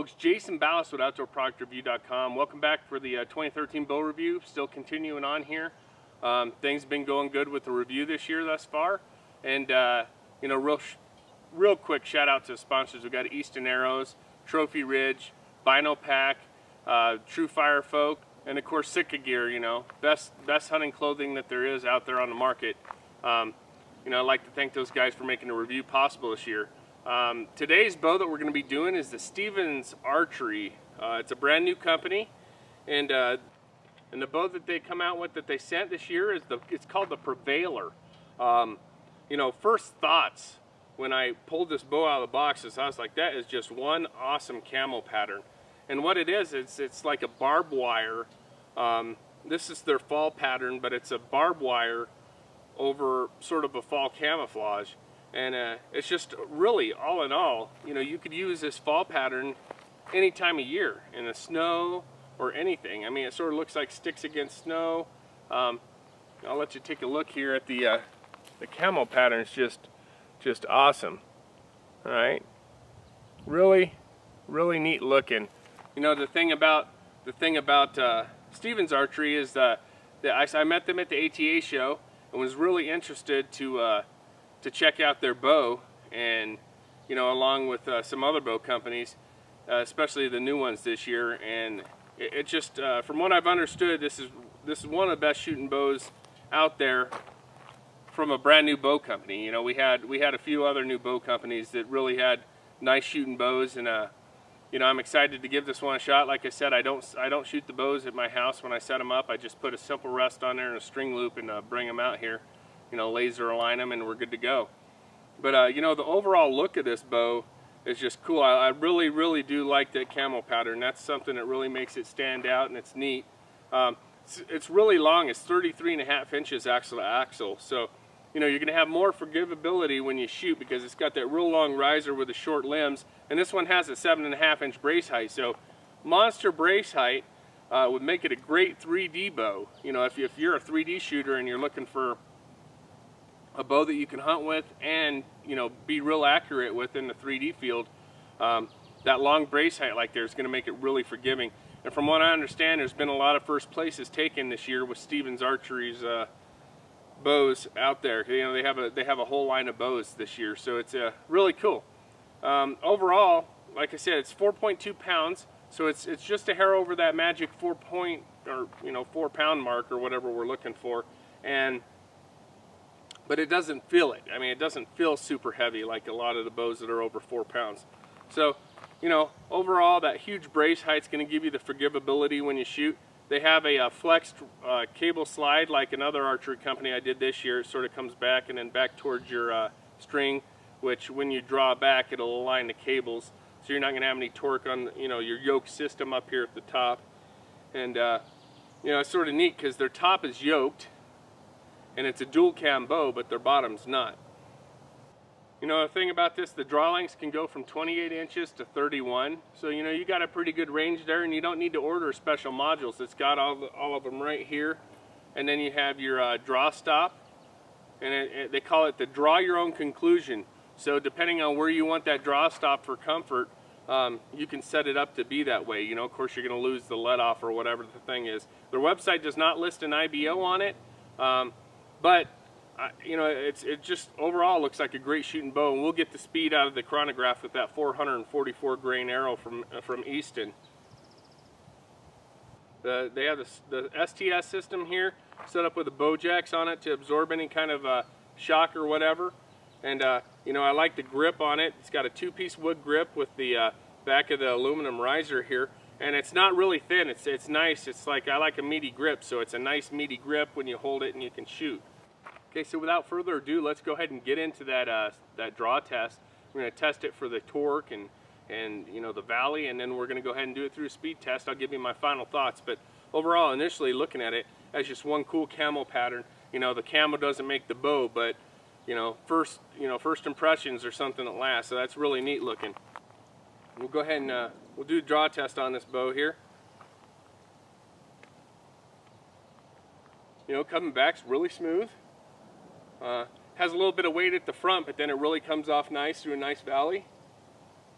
folks, Jason Ballas with OutdoorProductReview.com. Welcome back for the 2013 bow review. Still continuing on here. Things have been going good with the review this year thus far. And you know, real quick shout out to the sponsors. We've got Easton Arrows, Trophy Ridge, Bino Pack, True Fire Folk, and of course Sitka Gear. You know, best hunting clothing that there is out there on the market. You know, I'd like to thank those guys for making the review possible this year. Today's bow that we're going to be doing is the Stevens Archery. It's a brand new company, and the bow that they come out with that they sent this year is it's called the Prevailer. You know, first thoughts when I pulled this bow out of the box is I was like, that is just one awesome camo pattern. And what it is, it's like a barbed wire. This is their fall pattern, but it's a barbed wire over sort of a fall camouflage. And it's just really, all in all, you know, you could use this fall pattern any time of year, in the snow or anything. I mean, it sort of looks like sticks against snow. I'll let you take a look here at the camo pattern. It's just awesome. All right, really neat looking. You know, the thing about Stevens Archery is that I met them at the ATA show and was really interested to check out their bow, and you know, along with some other bow companies, especially the new ones this year. And it just from what I've understood, this is one of the best shooting bows out there from a brand new bow company. You know, we had a few other new bow companies that really had nice shooting bows, and you know, I'm excited to give this one a shot. Like I said, I don't shoot the bows at my house when I set them up. I just put a simple rest on there and a string loop and bring them out here. You know, laser align them and we're good to go. But you know, the overall look of this bow is just cool. I really do like that camo pattern. That's something that really makes it stand out, and it's neat. It's really long. It's 33.5 inches axle to axle. So you know, you're going to have more forgivability when you shoot because it's got that real long riser with the short limbs. And this one has a 7.5 inch brace height. So monster brace height would make it a great 3D bow. You know, if you're a 3D shooter and you're looking for a bow that you can hunt with and, you know, be real accurate with in the 3D field, that long brace height like there is going to make it really forgiving. And from what I understand, there's been a lot of first places taken this year with Stevens Archery's bows out there. You know, they have a whole line of bows this year, so it's really cool. Overall, like I said, it's 4.2 pounds, so it's just a hair over that magic 4 pound mark or whatever we're looking for. But it doesn't feel it. I mean, it doesn't feel super heavy like a lot of the bows that are over 4 pounds. So, you know, overall, that huge brace height's going to give you the forgivability when you shoot. They have a flexed cable slide like another archery company I did this year. It sort of comes back and then back towards your string, which when you draw back, it'll align the cables. So you're not going to have any torque on, you know, your yoke system up here at the top. And, you know, it's sort of neat because their top is yoked, and it's a dual cam bow, but their bottom's not. You know, the thing about this, the draw lengths can go from 28 inches to 31. So, you know, you got a pretty good range there, and you don't need to order special modules. It's got all of them right here. And then you have your draw stop, and they call it the draw your own conclusion. So depending on where you want that draw stop for comfort, you can set it up to be that way. You know, of course, you're going to lose the let off or whatever the thing is. Their website does not list an IBO on it. But you know, it just overall looks like a great shooting bow, and we'll get the speed out of the chronograph with that 444 grain arrow from Easton. They have the STS system here set up with the bow jacks on it to absorb any kind of shock or whatever. And you know, I like the grip on it. It's got a 2-piece wood grip with the back of the aluminum riser here. And it's not really thin. It's nice. It's like, I like a meaty grip, so it's a nice meaty grip when you hold it and you can shoot. Okay, so without further ado, let's go ahead and get into that draw test. We're going to test it for the torque and you know, the valley, and then we're going to go ahead and do it through a speed test. I'll give you my final thoughts, but overall, initially looking at it as just one cool camo pattern. You know, the camo doesn't make the bow, but you know, first impressions are something that lasts. So that's really neat looking. We'll go ahead and we'll do a draw test on this bow here. You know, coming back's really smooth. Has a little bit of weight at the front, but then it really comes off nice through a nice valley.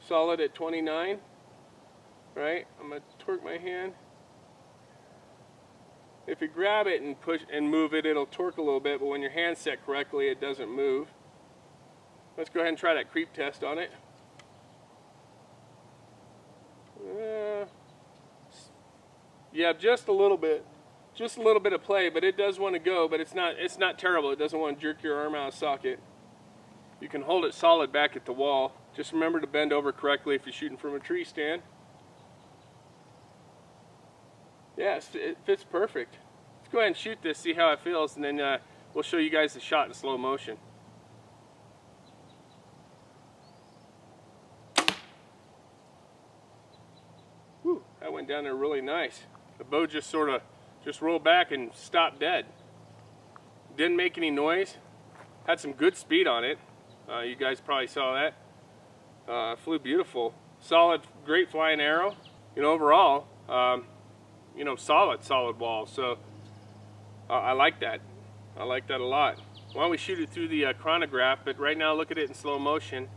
Solid at 29. right? I'm going to torque my hand. If you grab it and push and move it, it'll torque a little bit, but when your hand's set correctly, it doesn't move. Let's go ahead and try that creep test on it. Yeah, just a little bit of play, but it does want to go, but it's not terrible. It doesn't want to jerk your arm out of socket. You can hold it solid back at the wall. Just remember to bend over correctly if you're shooting from a tree stand. Yes, it fits perfect. Let's go ahead and shoot this, see how it feels, and then we'll show you guys the shot in slow motion. Whew, that went down there really nice. The bow just sort of rolled back and stopped dead. Didn't make any noise. Had some good speed on it. You guys probably saw that. Flew beautiful. Solid, great flying arrow. You know, overall, you know, solid wall. So I like that. I like that a lot. Why don't we shoot it through the chronograph, but right now look at it in slow motion,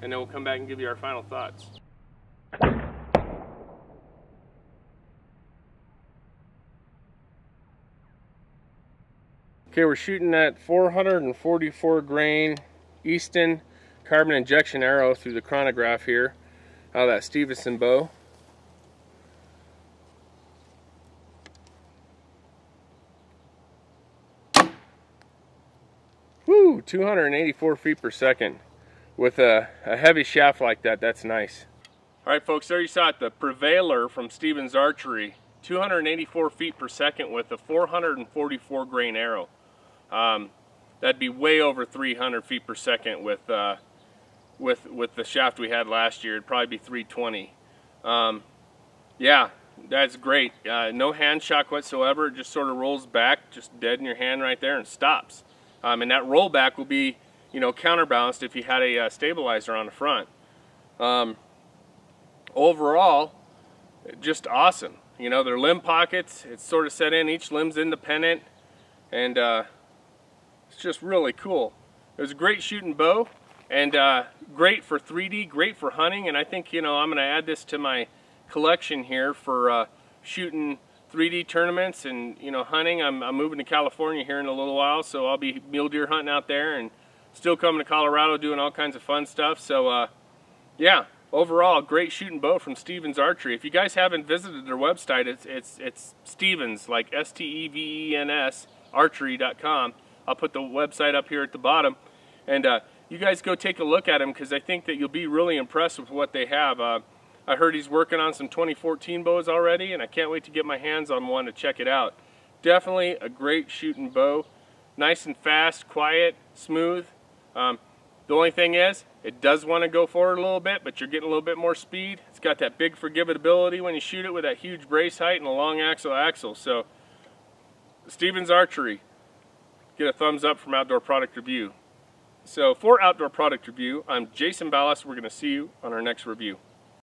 and then we'll come back and give you our final thoughts. Okay, we're shooting that 444 grain Easton carbon injection arrow through the chronograph here out of that Stevenson bow. Woo, 284 feet per second. With a heavy shaft like that, that's nice. All right, folks, there you saw it, the Prevailer from Stevens Archery. 284 feet per second with a 444 grain arrow. That'd be way over 300 feet per second with the shaft we had last year. It'd probably be 320. Yeah, that's great. No hand shock whatsoever. It just sort of rolls back, just dead in your hand right there, and stops. And that rollback will be, you know, counterbalanced if you had a stabilizer on the front. Overall, just awesome. You know, they're limb pockets. It's sort of set in. Each limb's independent, and it's just really cool. It was a great shooting bow, and great for 3D, great for hunting, and I think, you know, I'm going to add this to my collection here for shooting 3D tournaments and, you know, hunting. I'm moving to California here in a little while, so I'll be mule deer hunting out there and still coming to Colorado doing all kinds of fun stuff. So yeah, overall, great shooting bow from Stevens Archery. If you guys haven't visited their website, it's Stevens, like S-T-E-V-E-N-S, archery.com. I'll put the website up here at the bottom, and you guys go take a look at them, because I think that you'll be really impressed with what they have. I heard he's working on some 2014 bows already, and I can't wait to get my hands on one to check it out. Definitely a great shooting bow. Nice and fast, quiet, smooth. The only thing is, it does want to go forward a little bit, but you're getting a little bit more speed. It's got that big forgivability when you shoot it with that huge brace height and a long axle. So, Stevens Archery, get a thumbs up from Outdoor Product Review. So, for Outdoor Product Review, I'm Jason Ballas. We're going to see you on our next review.